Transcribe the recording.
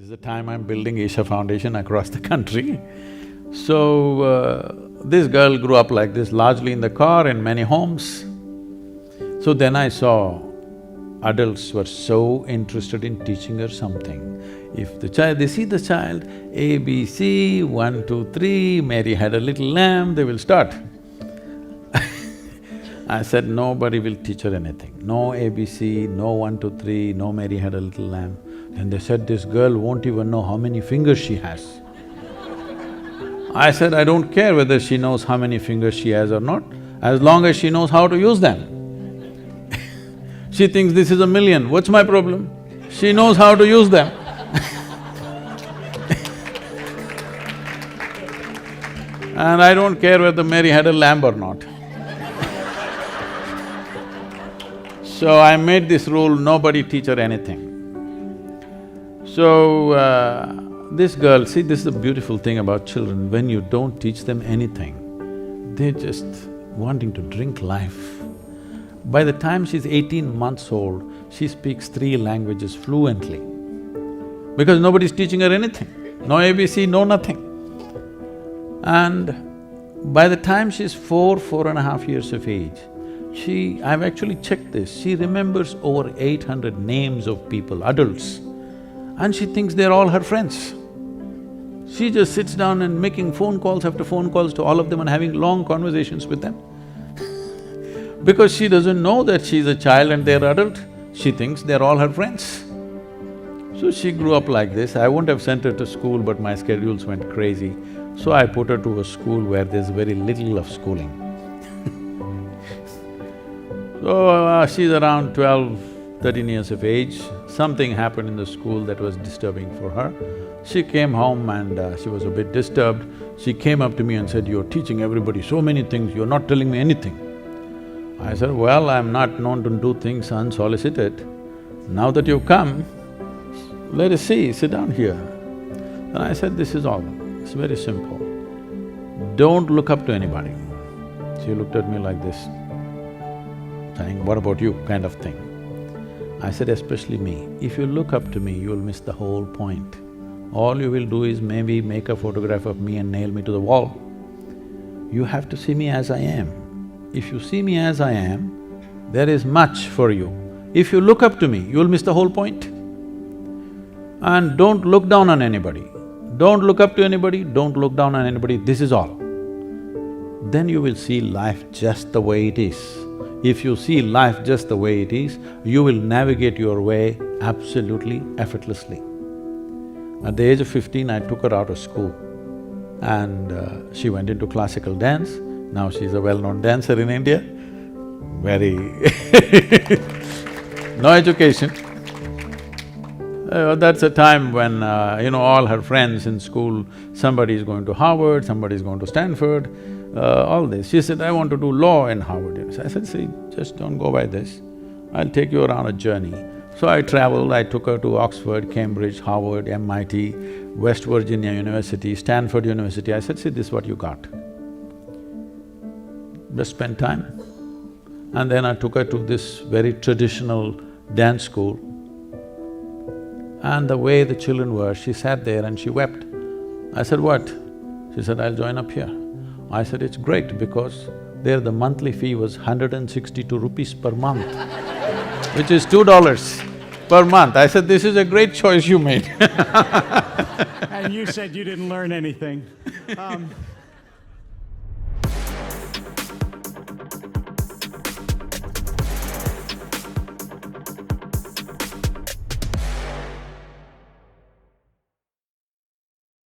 is the time I'm building Isha Foundation across the country. So, this girl grew up like this, largely in the car, in many homes. So then I saw adults were so interested in teaching her something. If the child… they see the child, A, B, C, 1, 2, 3, Mary had a little lamb, they will start. I said, nobody will teach her anything. No ABC, no 1, 2, 3, no Mary had a little lamb. Then they said, this girl won't even know how many fingers she has. I said, I don't care whether she knows how many fingers she has or not, as long as she knows how to use them. She thinks this is a million, what's my problem? She knows how to use them. And I don't care whether Mary had a lamb or not. So I made this rule, nobody teach her anything. So, this girl, see, this is the beautiful thing about children, when you don't teach them anything, they're just wanting to drink life. By the time she's 18 months old, she speaks 3 languages fluently, because nobody's teaching her anything, no ABC, no nothing. And by the time she's 4.5 years of age, I've actually checked this, she remembers over 800 names of people, adults, and she thinks they're all her friends. She just sits down and making phone calls after phone calls to all of them and having long conversations with them. Because she doesn't know that she's a child and they're adult, she thinks they're all her friends. So she grew up like this. I wouldn't have sent her to school, but my schedules went crazy. So I put her to a school where there's very little of schooling. So, she's around 13 years of age. Something happened in the school that was disturbing for her. She came home and she was a bit disturbed. She came up to me and said, you're teaching everybody so many things, you're not telling me anything. I said, well, I'm not known to do things unsolicited. Now that you've come, let us see, sit down here. And I said, this is all, it's very simple. Don't look up to anybody. She looked at me like this, saying, what about you, kind of thing. I said, especially me. If you look up to me, you'll miss the whole point. All you will do is maybe make a photograph of me and nail me to the wall. You have to see me as I am. If you see me as I am, there is much for you. If you look up to me, you'll miss the whole point. And don't look down on anybody. Don't look up to anybody, don't look down on anybody, this is all. Then you will see life just the way it is. If you see life just the way it is, you will navigate your way absolutely effortlessly. At the age of 15, I took her out of school and she went into classical dance. Now she's a well-known dancer in India, very no education. That's a time when, all her friends in school, somebody is going to Harvard, somebody is going to Stanford, all this. She said, I want to do law in Harvard. I said, see, just don't go by this, I'll take you around a journey. So I traveled, I took her to Oxford, Cambridge, Harvard, MIT, West Virginia University, Stanford University. I said, see, this is what you got. Just spend time. And then I took her to this very traditional dance school. And the way the children were, she sat there and she wept. I said, what? She said, I'll join up here. I said, it's great because there the monthly fee was 162 rupees per month, which is $2 per month. I said, this is a great choice you made. And you said you didn't learn anything.